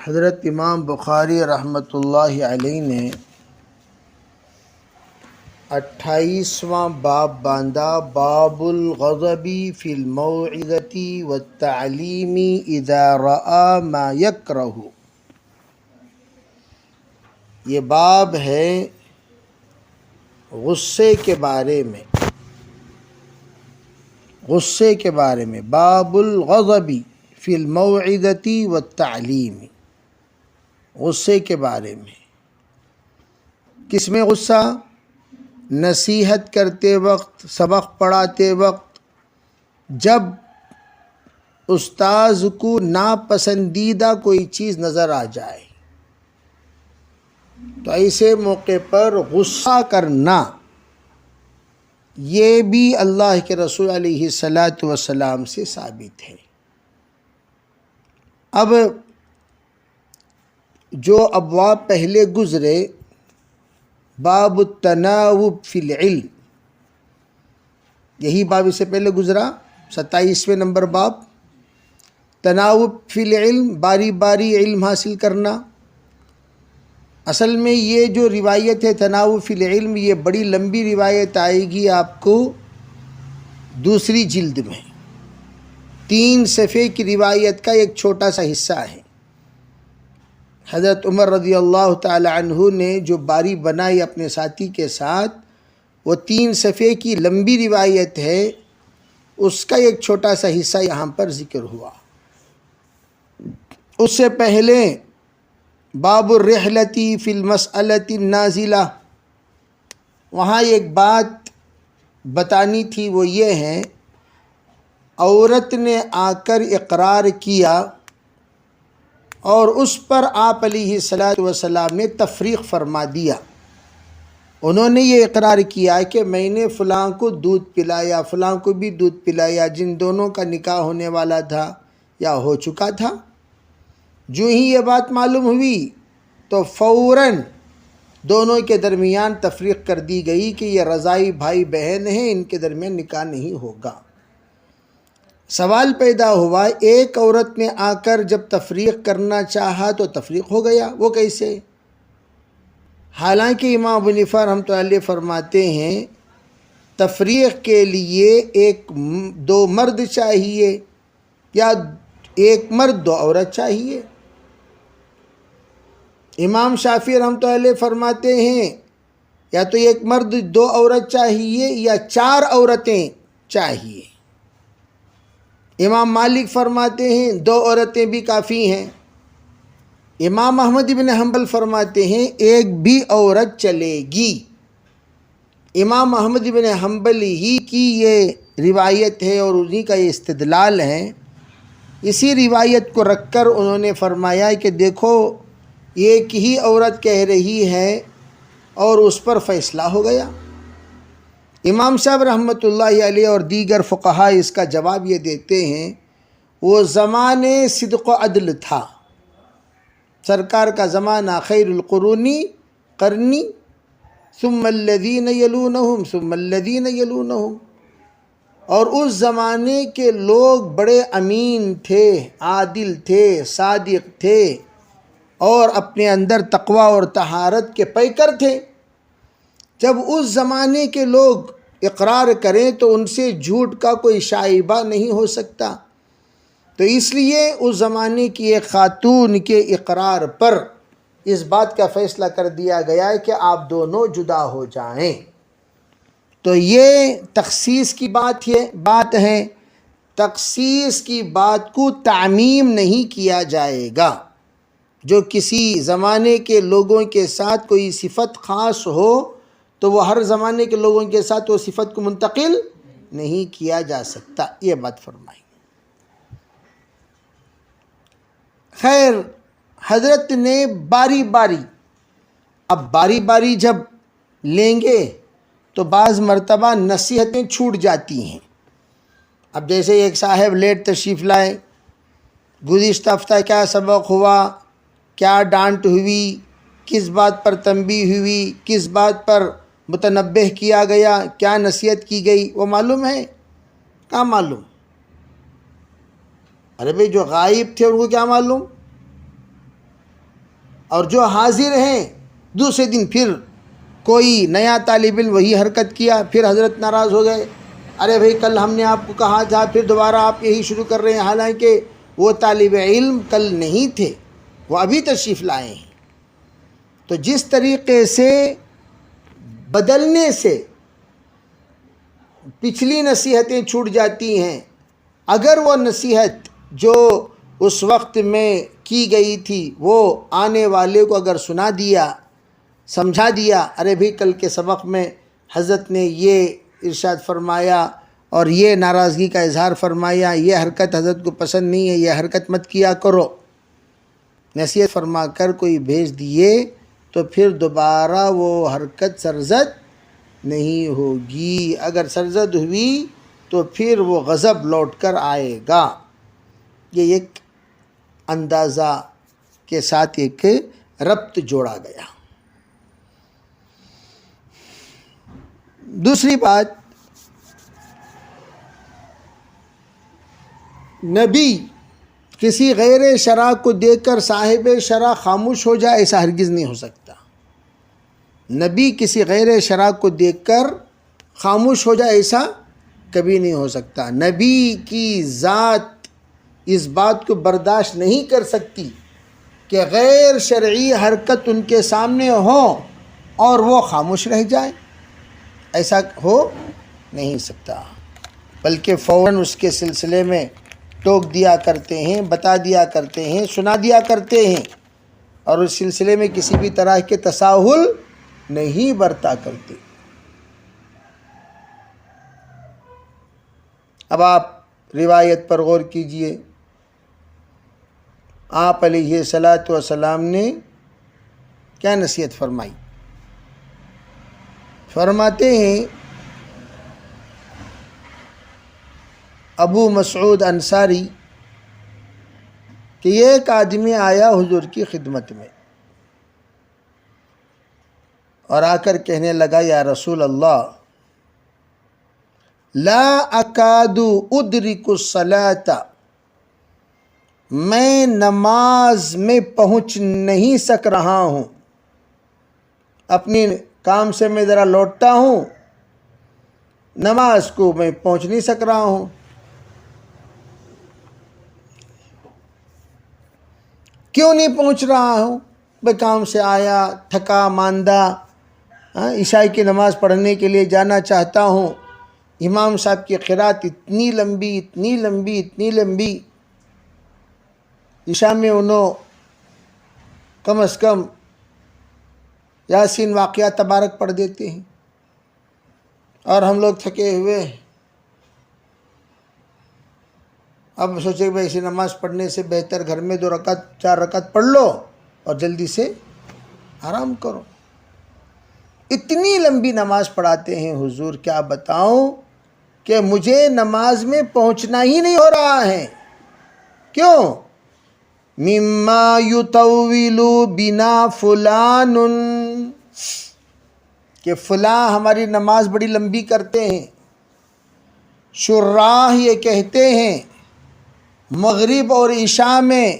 حضرت امام بخاری رحمۃ اللہ علیہ نے 28واں باب باندھا، باب الغضب فی الموعظۃ والتعلیم اذا رأى ما یکرہ۔ یہ باب ہے غصے کے بارے میں، باب الغضب فی الموعظۃ والتعلیم، غصے کے بارے میں۔ کس میں غصہ؟ نصیحت کرتے وقت، سبق پڑھاتے وقت، جب استاذ کو ناپسندیدہ کوئی چیز نظر آ جائے تو ایسے موقع پر غصہ کرنا، یہ بھی اللہ کے رسول علیہ الصلاۃ والسلام سے ثابت ہے۔ اب جو ابواب پہلے گزرے، باب التناوب فی العلم، یہی باب اس سے پہلے گزرا، 27ویں نمبر باب، تناوب فی العلم، باری باری علم حاصل کرنا۔ اصل میں یہ جو روایت ہے تناوب فی العلم، یہ بڑی لمبی روایت آئے گی آپ کو دوسری جلد میں، 3 صفحے کی روایت کا ایک چھوٹا سا حصہ ہے۔ حضرت عمر رضی اللہ تعالی عنہ نے جو باری بنائی اپنے ساتھی کے ساتھ، وہ 3 صفحے کی لمبی روایت ہے، اس کا ایک چھوٹا سا حصہ یہاں پر ذکر ہوا۔ اس سے پہلے باب الرحلۃ فی المسألۃ النازلہ، وہاں ایک بات بتانی تھی، وہ یہ ہے، عورت نے آ کر اقرار کیا اور اس پر آپ علیہ الصلاۃ والسلام نے تفریق فرما دیا۔ انہوں نے یہ اقرار کیا کہ میں نے فلاں کو دودھ پلایا، فلاں کو بھی دودھ پلایا، جن دونوں کا نکاح ہونے والا تھا یا ہو چکا تھا۔ جو ہی یہ بات معلوم ہوئی تو فوراً دونوں کے درمیان تفریق کر دی گئی کہ یہ رضائی بھائی بہن ہیں، ان کے درمیان نکاح نہیں ہوگا۔ سوال پیدا ہوا، ایک عورت نے آ کر جب تفریق کرنا چاہا تو تفریق ہو گیا، وہ کیسے؟ حالانکہ امام ابو حنیفہ رحمۃ اللہ علیہ فرماتے ہیں تفریق کے لیے 2 مرد چاہیے یا 1 مرد 2 عورت چاہیے۔ امام شافعی رحمۃ اللہ علیہ فرماتے ہیں یا تو 1 مرد 2 عورت چاہیے یا 4 عورتیں چاہیے۔ امام مالک فرماتے ہیں 2 عورتیں بھی کافی ہیں۔ امام احمد بن حنبل فرماتے ہیں 1 بھی عورت چلے گی۔ امام احمد بن حنبل ہی کی یہ روایت ہے اور انہی کا یہ استدلال ہے۔ اسی روایت کو رکھ کر انہوں نے فرمایا کہ دیکھو ایک ہی عورت کہہ رہی ہے اور اس پر فیصلہ ہو گیا۔ امام صاحب رحمۃ اللہ علیہ اور دیگر فقہاء اس کا جواب یہ دیتے ہیں، وہ زمانے صدق و عدل تھا، سرکار کا زمانہ خیر القرون قرنی ثم الذین یلونہم ثم الذین یلونہم، اور اس زمانے کے لوگ بڑے امین تھے، عادل تھے، صادق تھے اور اپنے اندر تقوی اور طہارت کے پیکر تھے۔ جب اس زمانے کے لوگ اقرار کریں تو ان سے جھوٹ کا کوئی شائبہ نہیں ہو سکتا، تو اس لیے اس زمانے کی ایک خاتون کے اقرار پر اس بات کا فیصلہ کر دیا گیا ہے کہ آپ دونوں جدا ہو جائیں۔ تو یہ تخصیص کی بات ہے، تخصیص کی بات کو تعمیم نہیں کیا جائے گا۔ جو کسی زمانے کے لوگوں کے ساتھ کوئی صفت خاص ہو تو وہ ہر زمانے کے لوگوں کے ساتھ وہ صفت کو منتقل نہیں کیا جا سکتا، یہ بات فرمائی۔ خیر، حضرت نے باری باری جب لیں گے تو بعض مرتبہ نصیحتیں چھوٹ جاتی ہیں۔ اب جیسے ایک صاحب لیٹ تشریف لائے، گزشتہ ہفتہ کیا سبق ہوا، کیا ڈانٹ ہوئی، کس بات پر تنبیہ ہوئی، کس بات پر متنبہ کیا گیا، کیا نصیحت کی گئی، وہ معلوم ہے؟ کہاں معلوم؟ ارے بھئی جو غائب تھے ان کو کیا معلوم؟ اور جو حاضر ہیں دوسرے دن پھر کوئی نیا طالب علم وہی حرکت کیا، پھر حضرت ناراض ہو گئے، ارے بھئی کل ہم نے آپ کو کہا تھا، پھر دوبارہ آپ یہی شروع کر رہے ہیں، حالانکہ وہ طالب علم کل نہیں تھے، وہ ابھی تشریف لائے ہیں۔ تو جس طریقے سے بدلنے سے پچھلی نصیحتیں چھوٹ جاتی ہیں، اگر وہ نصیحت جو اس وقت میں کی گئی تھی وہ آنے والے کو اگر سنا دیا، سمجھا دیا، ارے بھئی کل کے سبق میں حضرت نے یہ ارشاد فرمایا اور یہ ناراضگی کا اظہار فرمایا، یہ حرکت حضرت کو پسند نہیں ہے، یہ حرکت مت کیا کرو، نصیحت فرما کر کوئی بھیج دیے، تو پھر دوبارہ وہ حرکت سرزد نہیں ہوگی۔ اگر سرزد ہوئی تو پھر وہ غضب لوٹ کر آئے گا۔ یہ ایک اندازہ کے ساتھ ایک ربط جوڑا گیا۔ دوسری بات، نبی کسی غیر شرع کو دیکھ کر صاحب شرع خاموش ہو جائے، ایسا ہرگز نہیں ہو سکتا۔ نبی کسی غیر شرع کو دیکھ کر خاموش ہو جائے، ایسا کبھی نہیں ہو سکتا۔ نبی کی ذات اس بات کو برداشت نہیں کر سکتی کہ غیر شرعی حرکت ان کے سامنے ہو اور وہ خاموش رہ جائے، ایسا ہو نہیں سکتا، بلکہ فوراً اس کے سلسلے میں ٹوک دیا کرتے ہیں، بتا دیا کرتے ہیں، سنا دیا کرتے ہیں، اور اس سلسلے میں کسی بھی طرح کے تساہل نہیں برتا کرتے۔ اب آپ روایت پر غور کیجئے، آپ علیہ الصلاۃ والسلام نے کیا نصیحت فرمائی؟ فرماتے ہیں ابو مسعود انصاری کہ ایک آدمی آیا حضور کی خدمت میں اور آ کر کہنے لگا، یا رسول اللہ، لا اکاد ادرک الصلاۃ، میں نماز میں پہنچ نہیں سک رہا ہوں، اپنی کام سے میں ذرا لوٹتا ہوں، نماز کو میں پہنچ نہیں سک رہا ہوں۔ کیوں نہیں پہنچ رہا ہوں؟ میں کام سے آیا تھکا ماندہ، عشاء کی نماز پڑھنے کے لیے جانا چاہتا ہوں، امام صاحب کی قرات اتنی لمبی اتنی لمبی اتنی لمبی، عشاء میں انہوں کم از کم یاسین واقعات تبارک پڑھ دیتے ہیں، اور ہم لوگ تھکے ہوئے، اب سوچے کہ ایسی نماز پڑھنے سے بہتر گھر میں 2 رکعت 4 رکعت پڑھ لو اور جلدی سے آرام کرو۔ اتنی لمبی نماز پڑھاتے ہیں حضور، کیا بتاؤں کہ مجھے نماز میں پہنچنا ہی نہیں ہو رہا ہے۔ کیوں؟ مما یطول بنا فلان، کہ فلاں ہماری نماز بڑی لمبی کرتے ہیں۔ شراح یہ کہتے ہیں مغرب اور عشاء میں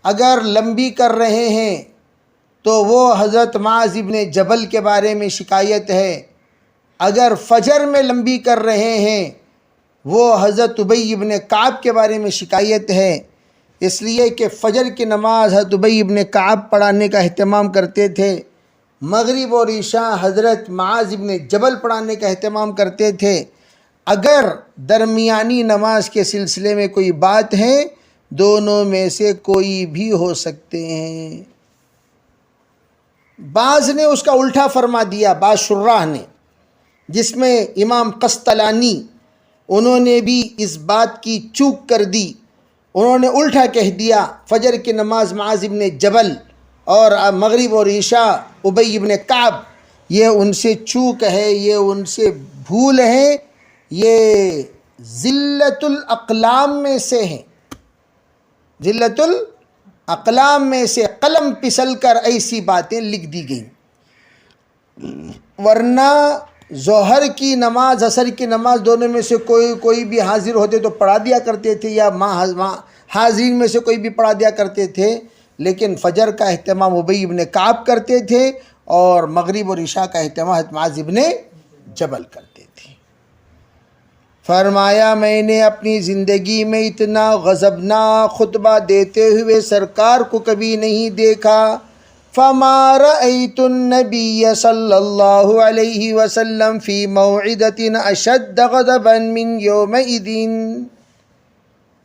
اگر لمبی کر رہے ہیں تو وہ حضرت معاذ ابن جبل کے بارے میں شکایت ہے، اگر فجر میں لمبی کر رہے ہیں وہ حضرت ابی ابن کعب کے بارے میں شکایت ہے، اس لیے کہ فجر کی نماز حضرت ابی ابن کعب پڑھانے کا اہتمام کرتے تھے، مغرب اور عشاء حضرت معاذ ابن جبل پڑھانے کا اہتمام کرتے تھے۔ اگر درمیانی نماز کے سلسلے میں کوئی بات ہے، دونوں میں سے کوئی بھی ہو سکتے ہیں۔ بعض نے اس کا الٹا فرما دیا، بعض شراح نے، جس میں امام قسطلانی، انہوں نے بھی اس بات کی چوک کر دی، انہوں نے الٹا کہہ دیا فجر کی نماز معاذ ابن جبل اور مغرب اور عشاء ابی ابن کعب، یہ ان سے چوک ہے، یہ ان سے بھول ہے، یہ ذلت الاقلام میں سے ہیں، ذلت الاقلام میں سے قلم پسل کر ایسی باتیں لکھ دی گئیں، ورنہ ظہر کی نماز عصر کی نماز دونوں میں سے کوئی بھی حاضر ہوتے تو پڑھا دیا کرتے تھے، یا حاضرین میں سے کوئی بھی پڑھا دیا کرتے تھے۔ لیکن فجر کا اہتمام ابی ابن کعب کرتے تھے اور مغرب اور عشاء کا اہتمام حضرت معاذ ابن جبل کرتے تھے۔ فرمایا میں نے اپنی زندگی میں اتنا غضبناک خطبہ دیتے ہوئے سرکار کو کبھی نہیں دیکھا۔ فما رأيت النبي صلی اللہ علیہ وسلم فی موعظة اشد غضبا من یومئذ،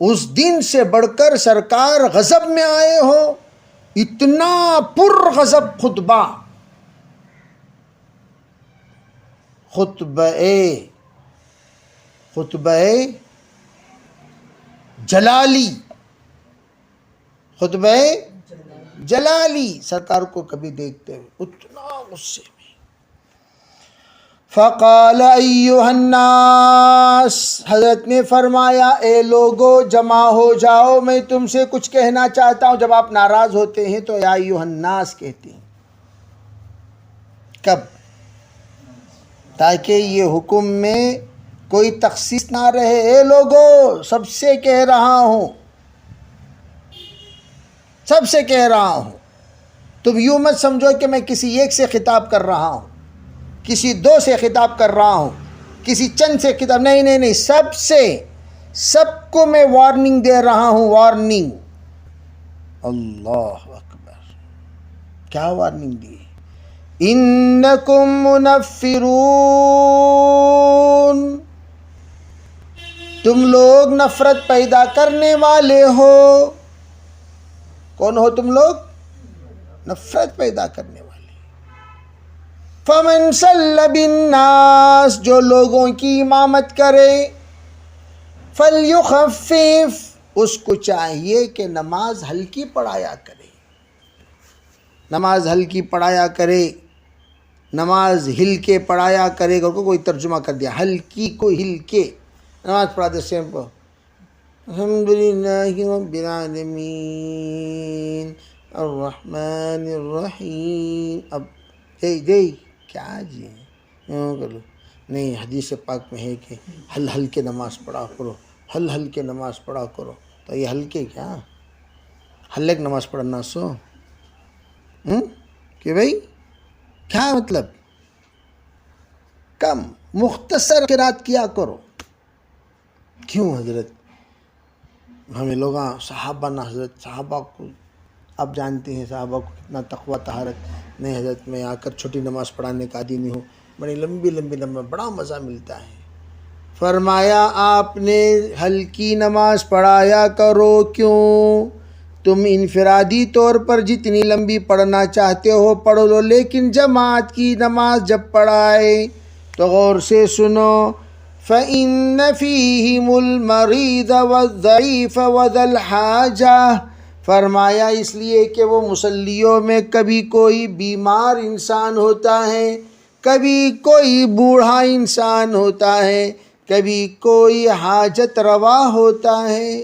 اس دن سے بڑھ کر سرکار غضب میں آئے ہو، اتنا پر غضب خطبہ، خطبہ جلالی، خطبہ جلالی سرکار کو کبھی دیکھتے ہوئے اتنا غصے میں۔ فقال ایھا الناس، حضرت نے فرمایا اے لوگو جمع ہو جاؤ، میں تم سے کچھ کہنا چاہتا ہوں۔ جب آپ ناراض ہوتے ہیں تو یا ایھا الناس کہتے ہیں، کب؟ تاکہ یہ حکم میں کوئی تخصیص نہ رہے، اے لوگو سب سے کہہ رہا ہوں، سب سے کہہ رہا ہوں۔ تم یوں مت سمجھو کہ میں کسی ایک سے خطاب کر رہا ہوں، کسی دو سے خطاب کر رہا ہوں، کسی چند سے خطاب، نہیں نہیں نہیں، سب سے، سب کو میں وارننگ دے رہا ہوں، وارننگ۔ اللہ اکبر، کیا وارننگ دی؟ انکم منفرون، تم لوگ نفرت پیدا کرنے والے ہو۔ کون ہو تم لوگ؟ نفرت پیدا کرنے والے۔ فمن صلی بالناس، جو لوگوں کی امامت کرے، فلیخفف، اس کو چاہیے کہ نماز ہلکی پڑھایا کرے، نماز ہلکی پڑھایا کرے، نماز ہل کے پڑھایا کرے۔ کوئی ترجمہ کر دیا ہلکی کو ہل کے نماز پڑھاتے سیم کو الحمدللہ رب العالمین الرحمن الرحیم۔ اب دے کیا جی کرو، نہیں، حدیث پاک میں ہے کہ ہل کے نماز پڑھا کرو، ہل کے نماز پڑھا کرو، تو یہ ہلکے کیا ہلک نماز پڑھنا سو کہ بھائی کیا مطلب؟ کم مختصر قرات کیا کرو۔ کیوں حضرت؟ ہمیں لوگ صحابہ نہ، حضرت صحابہ کو آپ جانتے ہیں، صحابہ کو کتنا تقوی طہارت۔ نہیں حضرت میں آ کر چھوٹی نماز پڑھانے کا عادی نہیں ہوں، بڑی لمبی نماز، بڑا مزہ ملتا ہے۔ فرمایا آپ نے ہلکی نماز پڑھایا کرو، کیوں؟ تم انفرادی طور پر جتنی لمبی پڑھنا چاہتے ہو پڑھ لو، لیکن جماعت کی نماز جب پڑھائے تو غور سے سنو۔ فَإِنَّ فِيهِمُ الْمَرِيضَ وَالضَّعِيفَ وَذَا الْحَاجَةِ، فرمایا اس لیے کہ وہ مصلیوں میں کبھی کوئی بیمار انسان ہوتا ہے، کبھی کوئی بوڑھا انسان ہوتا ہے، کبھی کوئی حاجت روا ہوتا ہے۔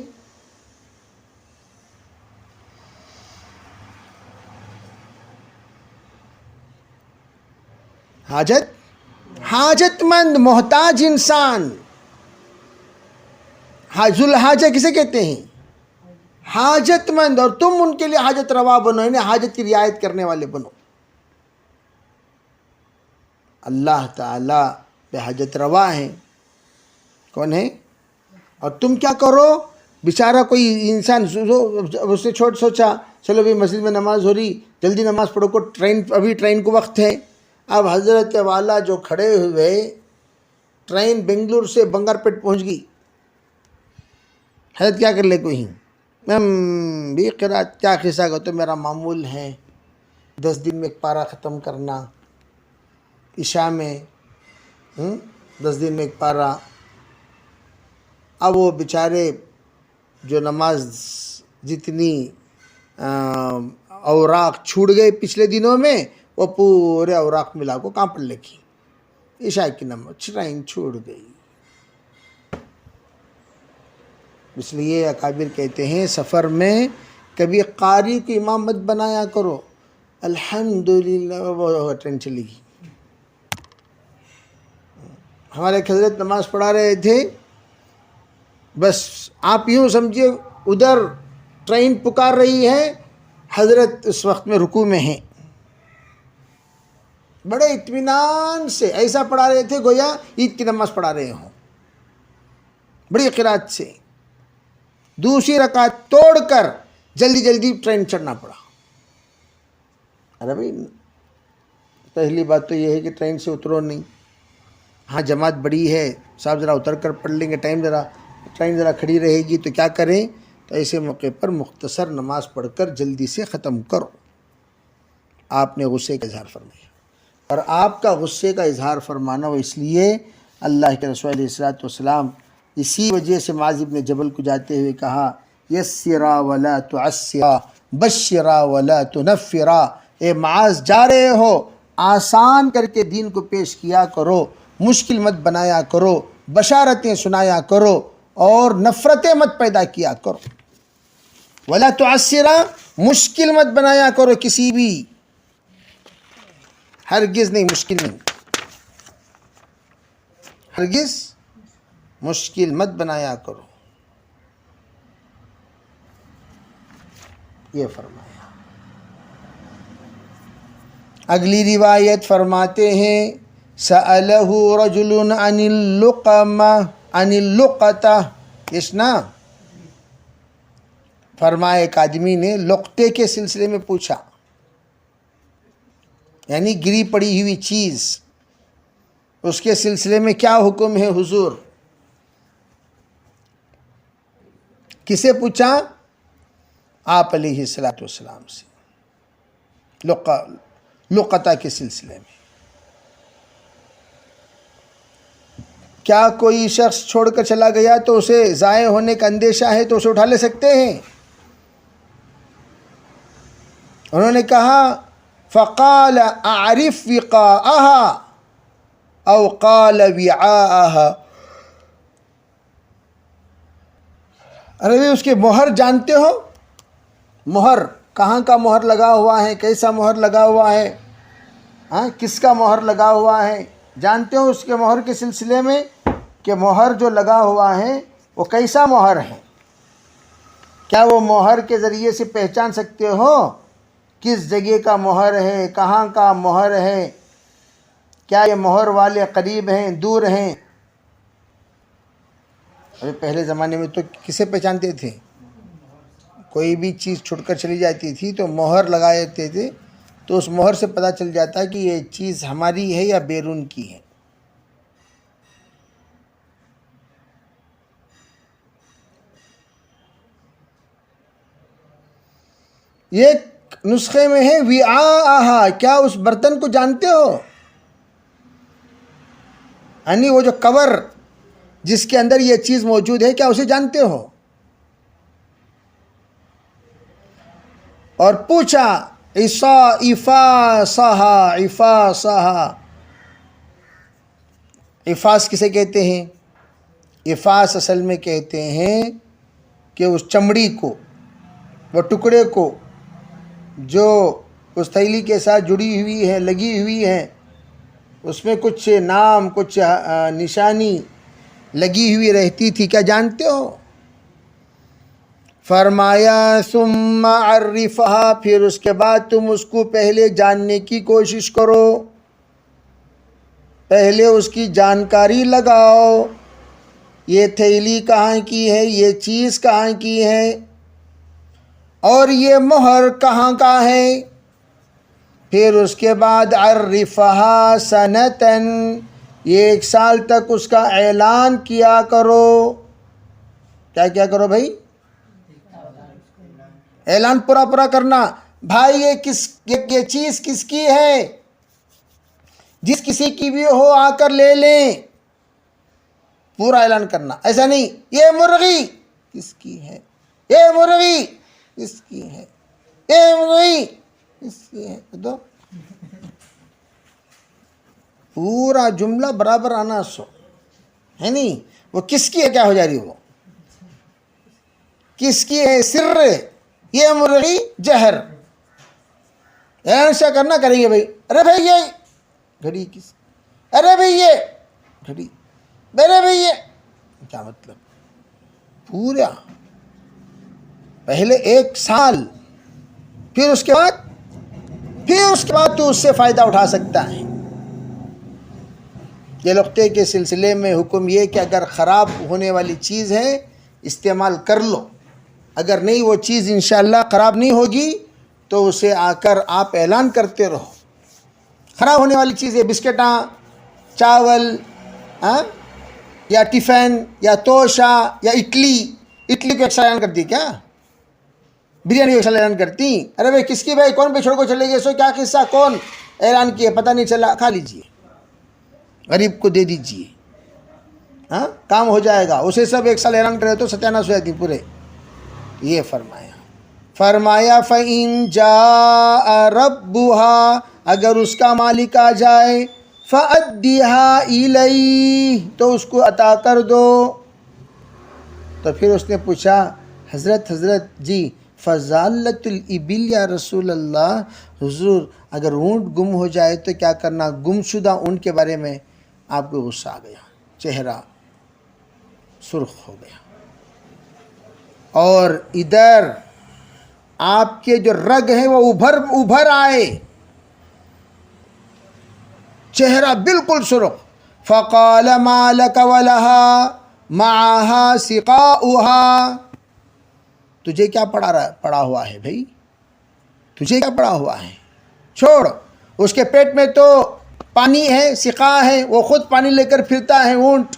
حاجت مند، محتاج انسان، ذو الحاجہ کسے کہتے ہیں؟ حاجت مند، اور تم ان کے لیے حاجت روا بنو، انہیں حاجت کی رعایت کرنے والے بنو۔ اللہ تعالیٰ بے حاجت روا ہیں، کون ہے؟ اور تم کیا کرو؟ بیچارہ کوئی انسان اس نے سوچا چلو بھی مسجد میں نماز ہو رہی، جلدی نماز پڑھو کو، ابھی ٹرین کو وقت ہے۔ اب حضرت والا جو کھڑے ہوئے، ٹرین بنگلور سے بنگار پیٹ پہنچ گئی، حضرت کیا کر لے کوئی بھی قرات کیا قصہ کا، تو میرا معمول ہے 10 دن میں ایک پارہ ختم کرنا، عشاء میں 10 دن میں ایک پارہ۔ اب وہ بیچارے جو نماز جتنی اوراق چھوٹ گئے پچھلے دنوں میں، وہ پورے اوراق ملا کو کہاں پر لکھی؟ عشاء کی نماز ٹرین چھوٹ گئی۔ اس لیے اکابر کہتے ہیں سفر میں کبھی قاری کو امام مت بنایا کرو، الحمدللہ وہ ٹرین چلی گئی۔ ہمارے حضرت نماز پڑھا رہے تھے، بس آپ یوں سمجھیے ادھر ٹرین پکار رہی ہے، حضرت اس وقت میں رکوع میں ہیں، بڑے اطمینان سے ایسا پڑھا رہے تھے گویا عید کی نماز پڑھا رہے ہوں، بڑی قرات سے. دوسری رکعت توڑ کر جلدی جلدی ٹرین چڑھنا پڑا. ارے بھائی پہلی بات تو یہ ہے کہ ٹرین سے اترو نہیں. ہاں جماعت بڑی ہے، صاحب ذرا اتر کر پڑھ لیں گے، ٹرین ذرا کھڑی رہے گی تو کیا کریں؟ تو ایسے موقع پر مختصر نماز پڑھ کر جلدی سے ختم کرو. آپ نے غصے کا اظہار فرمایا، اور آپ کا غصے کا اظہار فرمانا وہ اس لیے اللہ کے رسول علیہ الصلوۃ والسلام اسی وجہ سے معاذ بن جبل کو جاتے ہوئے کہا یسرا ولا تعسرا بشرا ولا تنفرا. اے معاذ جا رہے ہو، آسان کر کے دین کو پیش کیا کرو، مشکل مت بنایا کرو، بشارتیں سنایا کرو اور نفرتیں مت پیدا کیا کرو. ولا تعسرا، مشکل مت بنایا کرو کسی بھی، ہرگز نہیں، مشکل نہیں، ہرگز مشکل مت بنایا کرو، یہ فرمایا. اگلی روایت فرماتے ہیں سألہ رجل عن اللقمہ عن اللقطہ، نا فرمایا ایک آدمی نے لقطے کے سلسلے میں پوچھا، یعنی گری پڑی ہوئی چیز، اس کے سلسلے میں کیا حکم ہے حضور؟ کسے پوچھا؟ آپ علیہ الصلوۃ والسلام سے، لقطہ کے سلسلے میں. کیا کوئی شخص چھوڑ کر چلا گیا تو اسے ضائع ہونے کا اندیشہ ہے تو اسے اٹھا لے سکتے ہیں؟ انہوں نے کہا فقال اعرف وقاءها او قال وعاءها. ارے اس کے مہر جانتے ہو؟ مہر کہاں کا مہر لگا ہوا ہے، کیسا مہر لگا ہوا ہے، ہاں کس کا مہر لگا ہوا ہے، جانتے ہو اس کے مہر کے سلسلے میں کہ مہر جو لگا ہوا ہے وہ کیسا مہر ہے؟ کیا وہ مہر کے ذریعے سے پہچان سکتے ہو کس جگہ کا مہر ہے، کہاں کا مہر ہے، کیا یہ مہر والے قریب ہیں دور ہیں؟ ابھی پہلے زمانے میں تو کسے پہچانتے تھے؟ کوئی بھی چیز چھوٹ کر چلی جاتی تھی تو مہر لگا دیتے تھے، تو اس مہر سے پتہ چل جاتا کہ یہ چیز ہماری ہے یا بیرون کی ہے. یہ نسخے میں ہے وعاءہا، کیا اس برتن کو جانتے ہو؟ یعنی وہ جو کور جس کے اندر یہ چیز موجود ہے کیا اسے جانتے ہو؟ اور پوچھا افاسہا، افاس کسے کہتے ہیں؟ افاس اصل میں کہتے ہیں کہ اس چمڑی کو، وہ ٹکڑے کو جو اس تھیلی کے ساتھ جڑی ہوئی ہے، لگی ہوئی ہے، اس میں کچھ نام، کچھ نشانی لگی ہوئی رہتی تھی، کیا جانتے ہو؟ فرمایا ثم عرفہا، پھر اس کے بعد تم اس کو پہلے جاننے کی کوشش کرو، پہلے اس کی جانکاری لگاؤ، یہ تھیلی کہاں کی ہے، یہ چیز کہاں کی ہے، اور یہ مہر کہاں کا ہے. پھر اس کے بعد عرفہا سنتن، یہ 1 سال تک اس کا اعلان کیا کرو. کیا کرو بھائی؟ اعلان پورا کرنا. بھائی یہ چیز کس کی ہے، جس کسی کی بھی ہو آ کر لے لیں، پورا اعلان کرنا. ایسا نہیں یہ مرغی کس کی ہے، یہ مرغی کس کی ہے، یہ مرغی کس کی ہے، تو پورا جملہ برابر آنا سو ہے نہیں. وہ کس کی ہے کیا ہو جا رہی، وہ کس کی ہے سر، یہ مرغی جہر. ایسا کرنا کریں گے بھائی. ارے بھائی یہ گھڑی کس، ارے بھائی یہ گھڑی، ارے بھائی یہ کیا مطلب؟ پورا پہلے 1 سال پھر اس کے بعد تو اس سے فائدہ اٹھا سکتا ہے۔ یہ لقطے کے سلسلے میں حکم یہ کہ اگر خراب ہونے والی چیز ہے استعمال کر لو، اگر نہیں وہ چیز انشاءاللہ خراب نہیں ہوگی تو اسے آ کر آپ اعلان کرتے رہو۔ خراب ہونے والی چیز ہے بسکٹاں، چاول، یا ٹفن یا توشہ یا اٹلی کو ایک اعلان کرتی کیا؟ بریانی کو اعلان کرتی؟ ارے بھائی کس کی بھائی، کون پہ چھوڑ کو چلے گئے، سو کیا قصہ، کون اعلان کیے پتہ نہیں چلا، کھا لیجئے، غریب کو دے دیجئے، کام ہو جائے گا۔ اسے سب ایک سال اعلان کرے تو ستیاناش ہو جاتی پورے۔ یہ فرمایا فَإِن جَاءَ رَبُّهَا، اگر اس کا مالک آ جائے، فَأَدِّهَا إِلَيْهِ، تو اس کو عطا کر دو۔ تو پھر اس نے پوچھا حضرت جی فضالت الابل یا رسول اللہ، حضور اگر اونٹ گم ہو جائے تو کیا کرنا؟ گم شدہ اونٹ کے بارے میں آپ کو غصہ آ گیا، چہرہ سرخ ہو گیا، اور ادھر آپ کے جو رگ ہیں وہ ابھر آئے، چہرہ بالکل سرخ۔ فقال ما لك ولها معها سقاؤها، تجھے کیا پڑا ہوا ہے بھائی، تجھے کیا پڑا ہوا ہے؟ چھوڑ، اس کے پیٹ میں تو پانی ہے، سقا ہے، وہ خود پانی لے کر پھرتا ہے اونٹ،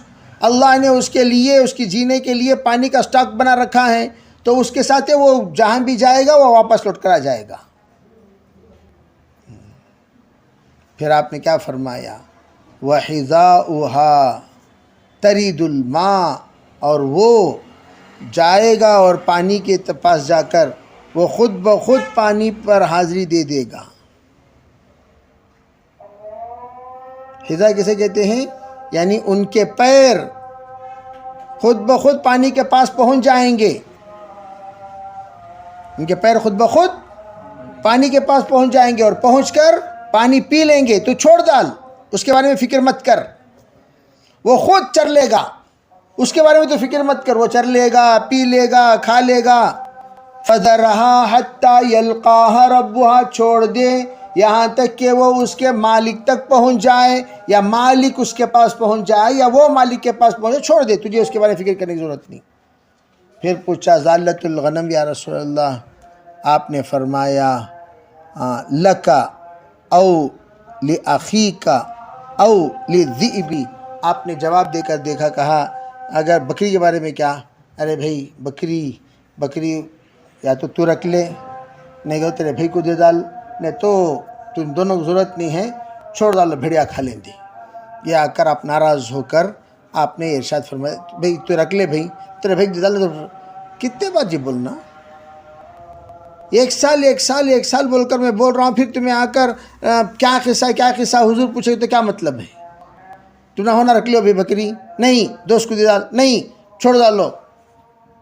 اللہ نے اس کے لیے، اس کی جینے کے لیے پانی کا سٹاک بنا رکھا ہے، تو اس کے ساتھ وہ جہاں بھی جائے گا وہ واپس لوٹ کر آ جائے گا۔ پھر آپ نے کیا فرمایا؟ وَحِذَاؤُهَا تَرِدُ الْمَاءَ، اور وہ جائے گا اور پانی کے پاس جا کر وہ خود بخود پانی پر حاضری دے دے گا۔ حذا کسے کہتے ہیں؟ یعنی ان کے پیر خود بخود پانی کے پاس پہنچ جائیں گے، ان کے پیر خود بخود پانی کے پاس پہنچ جائیں گے، اور پہنچ کر پانی پی لیں گے۔ تو چھوڑ ڈال، اس کے بارے میں فکر مت کر، وہ خود چر لے گا، اس کے بارے میں تو فکر مت کر، وہ چر لے گا، پی لے گا، کھا لے گا۔ فَذَرَهَا حَتَّى يَلْقَاهَا رَبُّهَا، چھوڑ دے یہاں تک کہ وہ اس کے مالک تک پہنچ جائے، یا مالک اس کے پاس پہنچ جائے، یا وہ مالک کے پاس پہنچے، چھوڑ دے، تجھے اس کے بارے میں فکر کرنے کی ضرورت نہیں۔ پھر پوچھا ذالت الغنم یا رسول اللہ، آپ نے فرمایا لَكَ او لِأَخِيكَ او لِلذِّئْبِ، آپ نے جواب دے کر دیکھا، کہا اگر بکری کے بارے میں کیا؟ ارے بھائی بکری یا تو رکھ لے، نہیں کہ تیرے بھائی کو دے ڈال، نہیں تو تم دونوں کو ضرورت نہیں ہے، چھوڑ ڈالو، بھیڑیا کھا لیں گے۔ یہ آ کر آپ ناراض ہو کر آپ نے ارشاد فرمایا بھائی تو رکھ لے، بھائی تیرے بھائی دے ڈال۔ کتنے بار جی بولنا؟ ایک سال بول کر میں بول رہا ہوں، پھر تمہیں آ کر کیا قصہ حضور پوچھے تو کیا مطلب ہے؟ تو نہ ہونا رکھ لو بھائی بکری، نہیں دوست کو دے ڈال، نہیں چھوڑ ڈالو،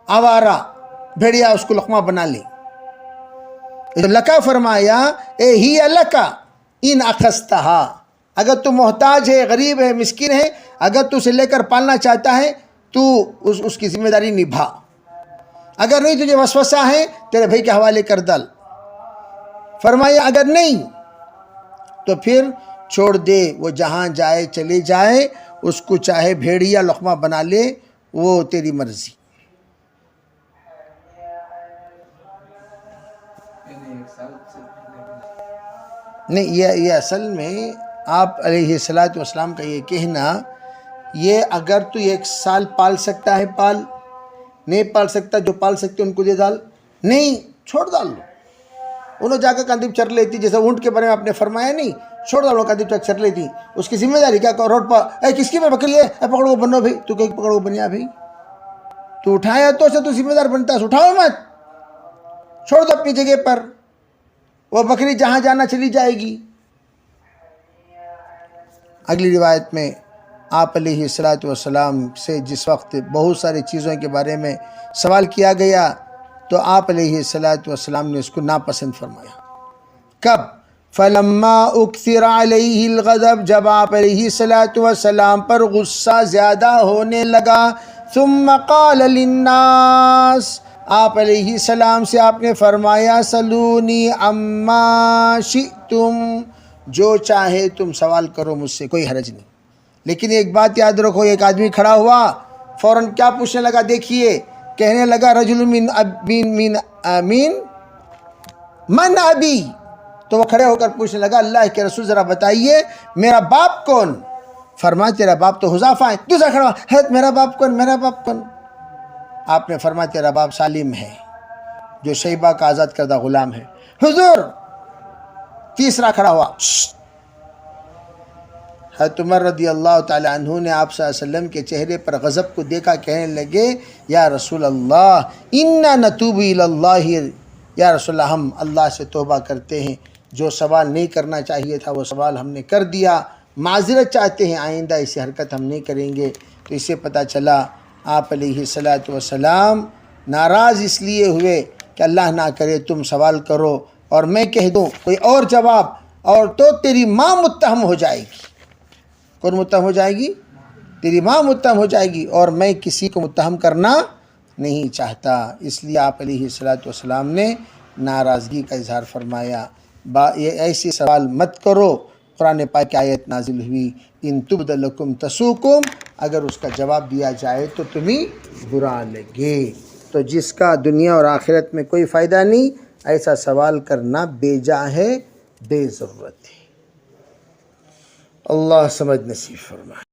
آوارہ بھیڑیا اس کو لقمہ بنا لی۔ لکا فرمایا اے ہی لکا ان اخذتہا، اگر تو محتاج ہے، غریب ہے، مسکین ہے، اگر تو اسے لے کر پالنا چاہتا ہے تو اس کی ذمہ داری نبھا، اگر نہیں تجھے وسوسہ ہے تیرے بھائی کے حوالے کر ڈال۔ فرمایا اگر نہیں تو پھر چھوڑ دے، وہ جہاں جائے چلے جائے، اس کو چاہے بھیڑیا لقمہ بنا لے، وہ تیری مرضی۔ نہیں، یہ اصل میں آپ علیہ السلام کا یہ کہنا، یہ اگر تو ایک سال پال سکتا ہے پال، نہیں پال سکتا، جو پال سکتے ان کو دے ڈال، نہیں چھوڑ ڈال لو، انہوں جا کر کاندھیب چر لیتی، جیسے اونٹ کے بارے میں آپ نے فرمایا، نہیں چھوڑ ڈالو، کاندھیب چر لیتی، اس کی ذمہ داری کیا؟ روڈ پر کس کی میں بکری ہے، پکڑو بنو بھائی، تو کہ پکڑو بنیا بھائی، تو اٹھایا تو اسے تو ذمہ دار بنتا ہے، اٹھاؤ مت، چھوڑ دو اپنی جگہ پر، وہ بکری جہاں جانا چلی جائے گی۔ اگلی روایت میں آپ علیہ السلام سے جس وقت بہت ساری چیزوں کے بارے میں سوال کیا گیا تو آپ علیہ السلام نے اس کو ناپسند فرمایا۔ کب؟ فلما اکثر علیہ الغضب، جب آپ علیہ السلام پر غصہ زیادہ ہونے لگا، ثم قال للناس، آپ علیہ السلام سے آپ نے فرمایا سلونی عما شئتم، جو چاہے تم سوال کرو مجھ سے، کوئی حرج نہیں۔ لیکن ایک بات یاد رکھو، ایک آدمی کھڑا ہوا فوراً کیا پوچھنے لگا؟ دیکھیے، کہنے لگا رجل من ابی، تو وہ کھڑے ہو کر پوچھنے لگا اللہ کے رسول ذرا بتائیے میرا باپ کون؟ فرمایا تیرا باپ تو حذیفہ ہے۔ دوسرا کھڑا ہوا، حضرت میرا باپ کون؟ میرا باپ کون؟ آپ نے فرمایا تیرا باپ سالم ہے جو شیبہ کا آزاد کردہ غلام ہے۔ حضور، تیسرا کھڑا ہوا، حضرت عمر رضی اللہ تعالی عنہ نے آپ صلی اللہ علیہ وسلم کے چہرے پر غضب کو دیکھا، کہنے لگے یا رسول اللہ انا نتوب الی اللہ، یا رسول اللہ ہم اللہ سے توبہ کرتے ہیں، جو سوال نہیں کرنا چاہیے تھا وہ سوال ہم نے کر دیا، معذرت چاہتے ہیں، آئندہ ایسی حرکت ہم نہیں کریں گے۔ تو اس سے پتہ چلا آپ علیہ السلام ناراض اس لیے ہوئے کہ اللہ نہ کرے تم سوال کرو اور میں کہہ دوں کوئی اور جواب، اور تو تیری ماں متہم ہو جائے گی۔ کون متہم ہو جائے گی؟ تیری ماں متہم ہو جائے گی، اور میں کسی کو متہم کرنا نہیں چاہتا۔ اس لیے آپ علیہ السلام نے ناراضگی کا اظہار فرمایا، یہ ایسے سوال مت کرو۔ قرآن پاک کی آیت نازل ہوئی ان تبد لکم تسوکم، اگر اس کا جواب دیا جائے تو تمہیں برا لگے۔ تو جس کا دنیا اور آخرت میں کوئی فائدہ نہیں، ایسا سوال کرنا بے جا ہے، بے ضرورت ہے۔ اللہ سمجھ نصیب فرمائے۔